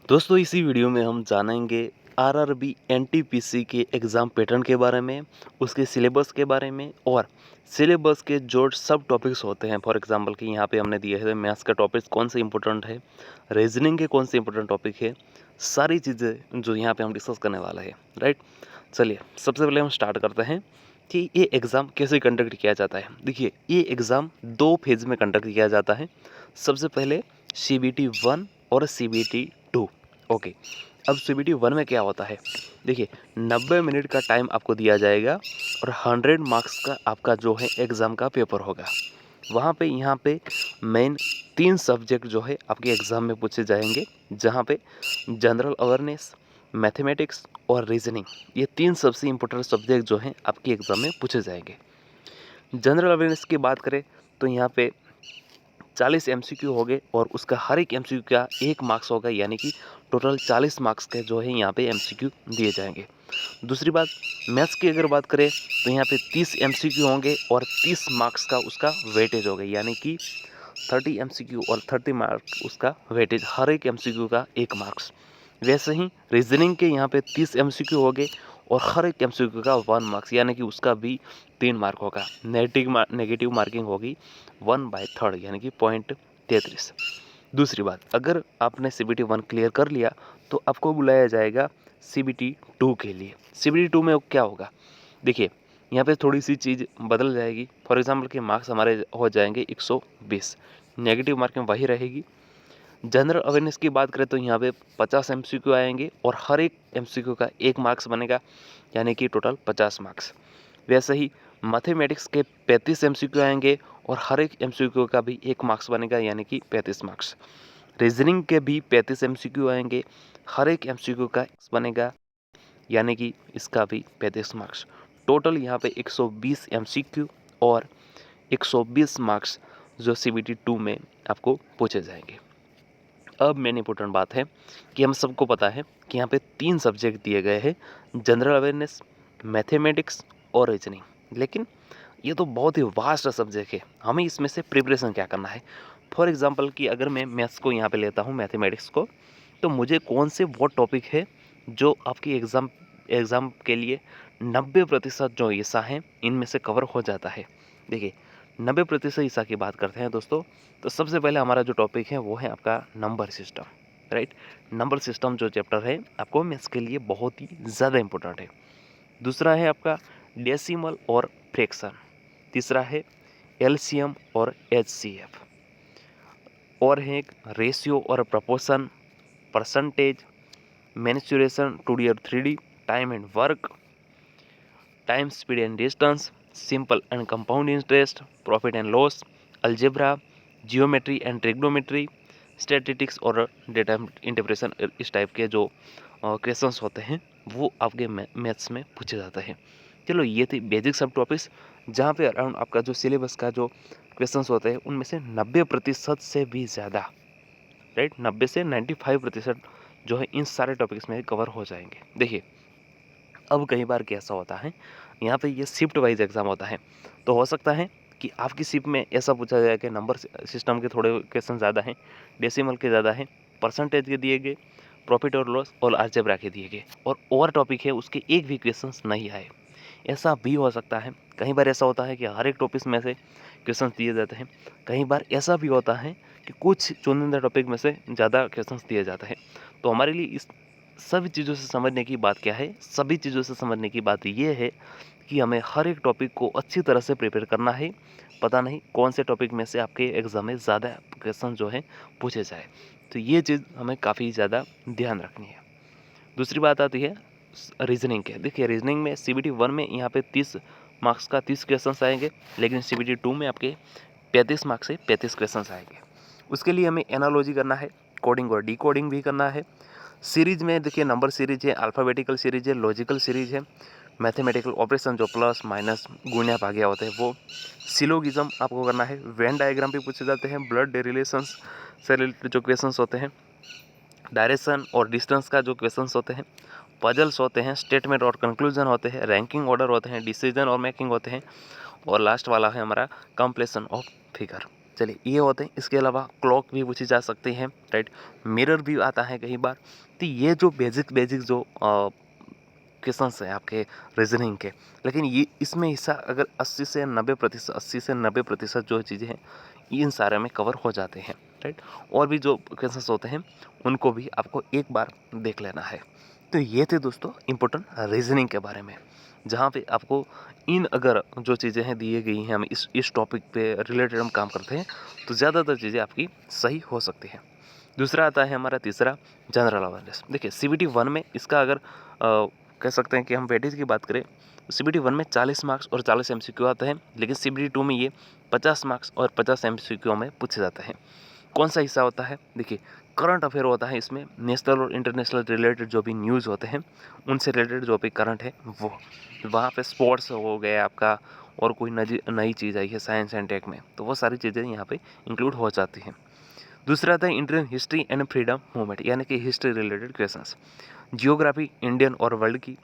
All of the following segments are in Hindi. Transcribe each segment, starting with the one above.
दोस्तों इसी वीडियो में हम जानेंगे आरआरबी एनटीपीसी के एग्ज़ाम पैटर्न के बारे में, उसके सिलेबस के बारे में और सिलेबस के जो सब टॉपिक्स होते हैं। फॉर एग्जांपल कि यहाँ पे हमने दिए हैं मैथ्स का टॉपिक कौन से इंपॉर्टेंट है, रीजनिंग के कौन से इंपॉर्टेंट टॉपिक है, सारी चीज़ें जो यहाँ पे हम डिस्कस करने वाला है। राइट, चलिए सबसे पहले हम स्टार्ट करते हैं कि ये एग्ज़ाम कैसे कंडक्ट किया जाता है। देखिए, ये एग्ज़ाम 2 फेज़ में कंडक्ट किया जाता है। सबसे पहले CBT 1 और CBT 2। ओके, अब CBT 1 में क्या होता है, देखिए 90 मिनट का टाइम आपको दिया जाएगा और 100 मार्क्स का आपका जो है एग्ज़ाम का पेपर होगा। वहाँ पे यहाँ पे मेन 3 सब्जेक्ट जो है आपके एग्ज़ाम में पूछे जाएंगे, जहाँ पे जनरल अवेयरनेस, मैथमेटिक्स और रीजनिंग, ये 3 सबसे इम्पोर्टेंट सब्जेक्ट जो हैं आपके एग्ज़ाम में पूछे जाएंगे। जनरल अवेयरनेस की बात करें तो यहाँ पे 40 MCQ हो गए और उसका हर एक MCQ का 1 मार्क्स होगा, यानी कि टोटल 40 मार्क्स के जो है यहाँ पे MCQ दिए जाएंगे। दूसरी बात, मैथ्स की अगर बात करें तो यहाँ पे 30 MCQ होंगे और 30 मार्क्स का उसका वेटेज होगा, यानी कि 30 MCQ और 30 मार्क्स उसका वेटेज, हर एक MCQ का 1 मार्क्स। वैसे ही रीजनिंग के यहाँ पे 30 MCQ हो गए और हर एक MCQ का 1 मार्क्स, यानी कि उसका भी 3 मार्क होगा। नेगेटिव मार्किंग होगी 1/3 यानी कि 0.33। दूसरी बात, अगर आपने CBT 1 क्लियर कर लिया तो आपको बुलाया जाएगा CBT 2 के लिए। CBT 2 में क्या होगा, देखिए यहाँ पे थोड़ी सी चीज़ बदल जाएगी। फॉर एग्जांपल कि मार्क्स हमारे हो जाएंगे 120, नेगेटिव मार्किंग वही रहेगी। जनरल अवेयरनेस की बात करें तो यहाँ पे 50 MCQ आएंगे और हर एक MCQ का 1 मार्क्स बनेगा, यानी कि टोटल 50 मार्क्स। वैसे ही मैथमेटिक्स के 35 MCQ आएंगे और हर एक MCQ का भी 1 मार्क्स बनेगा, यानी कि 35 मार्क्स। रीजनिंग के भी 35 MCQ आएंगे, हर एक MCQ का बनेगा, यानी कि इसका भी 35 मार्क्स। टोटल यहाँ पे 120 MCQ और 120 मार्क्स जो CBT 2 में आपको पूछे जाएंगे। अब मेन इंपॉर्टेंट बात है कि हम सबको पता है कि यहाँ पे 3 सब्जेक्ट दिए गए हैं, जनरल अवेयरनेस, मैथमेटिक्स और रीजनिंग। लेकिन ये तो बहुत ही वास्ट सब्जेक्ट है, हमें इसमें से प्रिपरेशन क्या करना है। फॉर एग्जांपल कि अगर मैं मैथ्स को यहाँ पे लेता हूँ, मैथमेटिक्स को, तो मुझे कौन से वो टॉपिक है जो आपकी एग्ज़ाम के लिए 90% जो हिस्सा है इनमें से कवर हो जाता है। देखिए 90% हिस्सा की बात करते हैं दोस्तों, तो सबसे पहले हमारा जो टॉपिक है वो है आपका number system. Right, number system जो चैप्टर है आपको मैथ्स के लिए बहुत ही ज़्यादा इंपॉर्टेंट है। दूसरा है आपका डेसिमल और फ्रैक्शन। तीसरा है LCM और HCF। और है एक रेशियो और प्रोपोर्शन, परसेंटेज, मेंसुरेशन 2D और 3D, time and work, time speed and distance, simple and compound interest, profit and loss, algebra, geometry and trigonometry, statistics और डेटा इंटरप्रेशन। इस टाइप के जो क्वेश्चंस होते हैं वो आपके मैथ्स में पूछे जाते हैं। चलो ये थी बेसिक सब टॉपिक्स, जहाँ पे अराउंड आपका जो सिलेबस का जो क्वेश्चंस होते हैं उनमें से 90% से भी ज़्यादा, राइट, 90 से 95% जो है इन सारे टॉपिक्स में कवर हो जाएंगे। देखिए अब कई बार कैसा होता है, यहाँ पे ये शिफ्ट वाइज एग्ज़ाम होता है, तो हो सकता है कि आपकी शिफ्ट में ऐसा पूछा जाए कि नंबर सिस्टम के थोड़े क्वेश्चन ज़्यादा हैं, डेसिमल के ज़्यादा हैं, परसेंटेज के दिए गए, प्रॉफिट और लॉस और अलजेब्रा के दिए गए, और टॉपिक है उसके एक भी क्वेश्चन नहीं आए। ऐसा भी हो सकता है। कई बार ऐसा होता है कि हर एक टॉपिक में से क्वेश्चन दिए जाते हैं। कई बार ऐसा भी होता है कि कुछ चुनिंदा टॉपिक में से ज़्यादा क्वेश्चन दिए जाते हैं। तो हमारे लिए इस सभी चीज़ों से समझने की बात क्या है, सभी चीज़ों से समझने की बात ये है कि हमें हर एक टॉपिक को अच्छी तरह से प्रिपेयर करना है। पता नहीं कौन से टॉपिक में से आपके एग्ज़ाम में ज़्यादा क्वेश्चन जो है पूछे जाए, तो ये चीज़ हमें काफ़ी ज़्यादा ध्यान रखनी है। दूसरी बात आती है रीजनिंग के। देखिए रीजनिंग में CBT 1 में यहाँ पे 30 मार्क्स का 30 क्वेश्चंस आएंगे, लेकिन CBT 2 में आपके 35 मार्क्स से 35 क्वेश्चंस आएंगे। उसके लिए हमें एनालॉजी करना है, कोडिंग और डिकोडिंग भी करना है। सीरीज में देखिए नंबर सीरीज है, अल्फ़ाबेटिकल सीरीज है, लॉजिकल सीरीज है, मैथमेटिकल ऑपरेशन जो प्लस माइनस गुणा भाग्य होते हैं वो, सिलोगिज्म आपको करना है, वेन डायग्राम भी पूछे जाते हैं, ब्लड रिलेशंस से रिलेटेड जो क्वेश्चंस होते हैं, डायरेक्शन और डिस्टेंस का जो क्वेश्चंस होते हैं, पजल्स होते हैं, स्टेटमेंट और कंक्लूजन होते हैं, रैंकिंग ऑर्डर होते हैं, डिसीजन और मेकिंग होते हैं, और लास्ट वाला है हमारा कंप्लीशन ऑफ फिगर। चलिए ये होते हैं। इसके अलावा क्लॉक भी पूछी जा सकती है, राइट। मिरर भी आता है कई बार। तो ये जो बेसिक जो क्वेश्चंस हैं आपके रीजनिंग के, लेकिन ये इसमें हिस्सा अगर 80 से 90% जो चीज़ें हैं इन सारे में कवर हो जाते हैं, राइट। और भी जो क्वेश्चंस होते हैं उनको भी आपको एक बार देख लेना है। तो ये थे दोस्तों इम्पोर्टेंट रीजनिंग के बारे में, जहाँ पे आपको इन अगर जो चीज़ें हैं दिए गई हैं, हम इस टॉपिक पे रिलेटेड हम काम करते हैं तो ज़्यादातर चीज़ें आपकी सही हो सकती हैं। दूसरा आता है हमारा तीसरा, जनरल अवेयरनेस। देखिए CBT 1 में इसका अगर कह सकते हैं कि हम वेटेज की बात करें तो CBT 1 में 40 मार्क्स और 40 MCQ आते हैं, लेकिन CBT 2 में ये 50 मार्क्स और 50 MCQ में पूछे जाते हैं। कौन सा हिस्सा होता है? देखिए करंट अफेयर होता है इसमें, नेशनल और इंटरनेशनल रिलेटेड जो भी न्यूज़ होते हैं उनसे रिलेटेड जो भी करंट है वो। वहाँ पे स्पोर्ट्स हो गया आपका, और कोई नई चीज़ आई है साइंस एंड टेक में, तो वो सारी चीज़ें यहाँ पे इंक्लूड हो जाती हैं। दूसरा था Indian history and freedom movement, यानी कि history related questions. Geography Indian और वर्ल्ड की,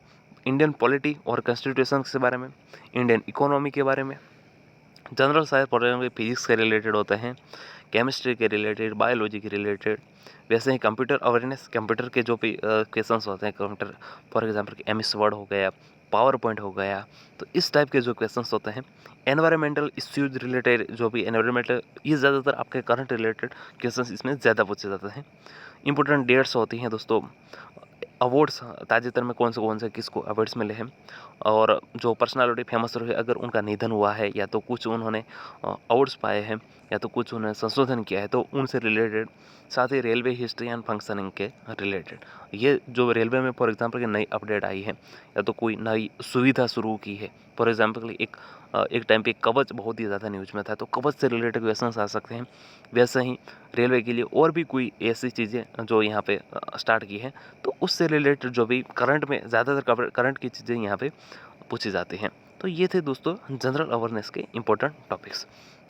इंडियन पॉलिटी और कॉन्स्टिट्यूशन के बारे में, इंडियन इकोनॉमी के बारे में। जनरल साइंस पढ़ने में फिजिक्स के रिलेटेड होते हैं, केमिस्ट्री के रिलेटेड, बायोलॉजी के रिलेटेड। वैसे ही कंप्यूटर अवेयरनेस, कंप्यूटर के जो भी क्वेश्चंस होते हैं, computer for example MS word हो गया, पावर पॉइंट हो गया, तो इस टाइप के जो क्वेश्चंस होते हैं। एनवायरमेंटल इश्यूज रिलेटेड, जो भी एनवायरमेंटल, ये ज़्यादातर आपके करंट रिलेटेड क्वेश्चंस इसमें ज़्यादा पूछे जाते हैं। इंपॉर्टेंट डेट्स होती हैं दोस्तों, अवार्ड्स ताजेतर में कौन से किसको अवार्ड्स मिले हैं, और जो पर्सनालिटी फेमस रहे अगर उनका निधन हुआ है, या तो कुछ उन्होंने अवार्ड्स पाए हैं, या तो कुछ उन्होंने संशोधन किया है, तो उनसे रिलेटेड। साथ ही रेलवे हिस्ट्री एंड फंक्शनिंग के रिलेटेड, ये जो रेलवे में फॉर एग्जांपल की नई अपडेट आई है, या तो कोई नई सुविधा शुरू की है। फॉर एग्जांपल एक टाइम पे कवच बहुत ही ज़्यादा न्यूज़ में था, तो कवच से रिलेटेड क्वेश्चंस आ सकते हैं। वैसे ही रेलवे के लिए और भी कोई ऐसी चीज़ें जो यहाँ पे स्टार्ट की है, तो उससे रिलेटेड जो भी करंट में ज़्यादातर करंट की चीज़ें यहाँ पे पूछी जाती हैं। तो ये थे दोस्तों जनरल अवेयरनेस के इंपॉर्टेंट टॉपिक्स।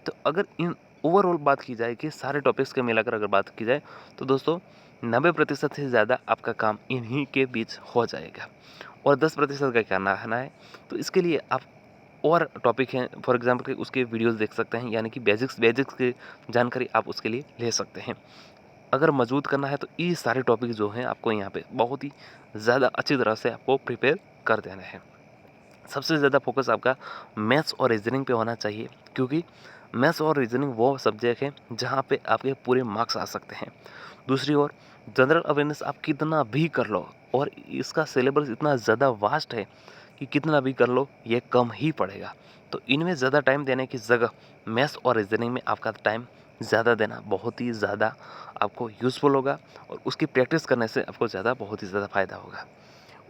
तो अगर इन ओवरऑल बात की जाए कि सारे टॉपिक्स के मिलाकर अगर बात की जाए, तो दोस्तों 90% से ज़्यादा आपका काम इन्हीं के बीच हो जाएगा, और 10% का क्या कहना है। तो इसके लिए आप और टॉपिक हैं फॉर एग्जांपल कि उसके वीडियोस देख सकते हैं, यानी कि बेसिक्स की जानकारी आप उसके लिए ले सकते हैं। अगर मजबूत करना है तो ये सारे टॉपिक जो हैं आपको यहाँ पे बहुत ही ज़्यादा अच्छी तरह से आपको प्रिपेयर कर देना है। सबसे ज़्यादा फोकस आपका मैथ्स और रीजनिंग पे होना चाहिए, क्योंकि मैथ्स और रीजनिंग वो सब्जेक्ट है जहाँ पे आपके पूरे मार्क्स आ सकते हैं। दूसरी ओर जनरल अवेयरनेस आप कितना भी कर लो, और इसका सिलेबस इतना ज़्यादा वास्ट है कि कितना भी कर लो ये कम ही पड़ेगा। तो इनमें ज़्यादा टाइम देने की जगह मैथ्स और रीजनिंग में आपका टाइम ज़्यादा देना बहुत ही ज़्यादा आपको यूज़फुल होगा, और उसकी प्रैक्टिस करने से आपको बहुत ही ज़्यादा फ़ायदा होगा।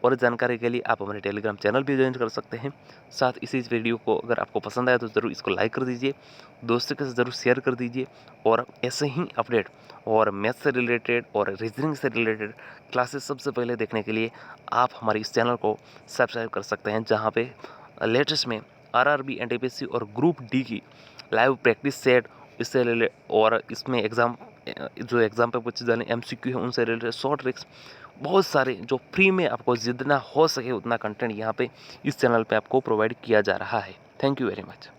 और जानकारी के लिए आप हमारे टेलीग्राम चैनल भी ज्वाइन कर सकते हैं। साथ इसी वीडियो को अगर आपको पसंद आया तो ज़रूर इसको लाइक कर दीजिए, दोस्तों के साथ ज़रूर शेयर कर दीजिए, और ऐसे ही अपडेट और मैथ से रिलेटेड और रीजनिंग से रिलेटेड क्लासेस सबसे पहले देखने के लिए आप हमारे इस चैनल को सब्सक्राइब कर सकते हैं, जहाँ पे लेटेस्ट में RRB NTPC और ग्रुप D की लाइव प्रैक्टिस सेट, इससे रिलेटेड, और इसमें जो एग्ज़ाम पे पूछे जाने MCQ है उनसे रिलेटेड शॉर्ट ट्रिक्स, बहुत सारे जो फ्री में आपको जितना हो सके उतना कंटेंट यहाँ पे इस चैनल पे आपको प्रोवाइड किया जा रहा है। Thank you very much.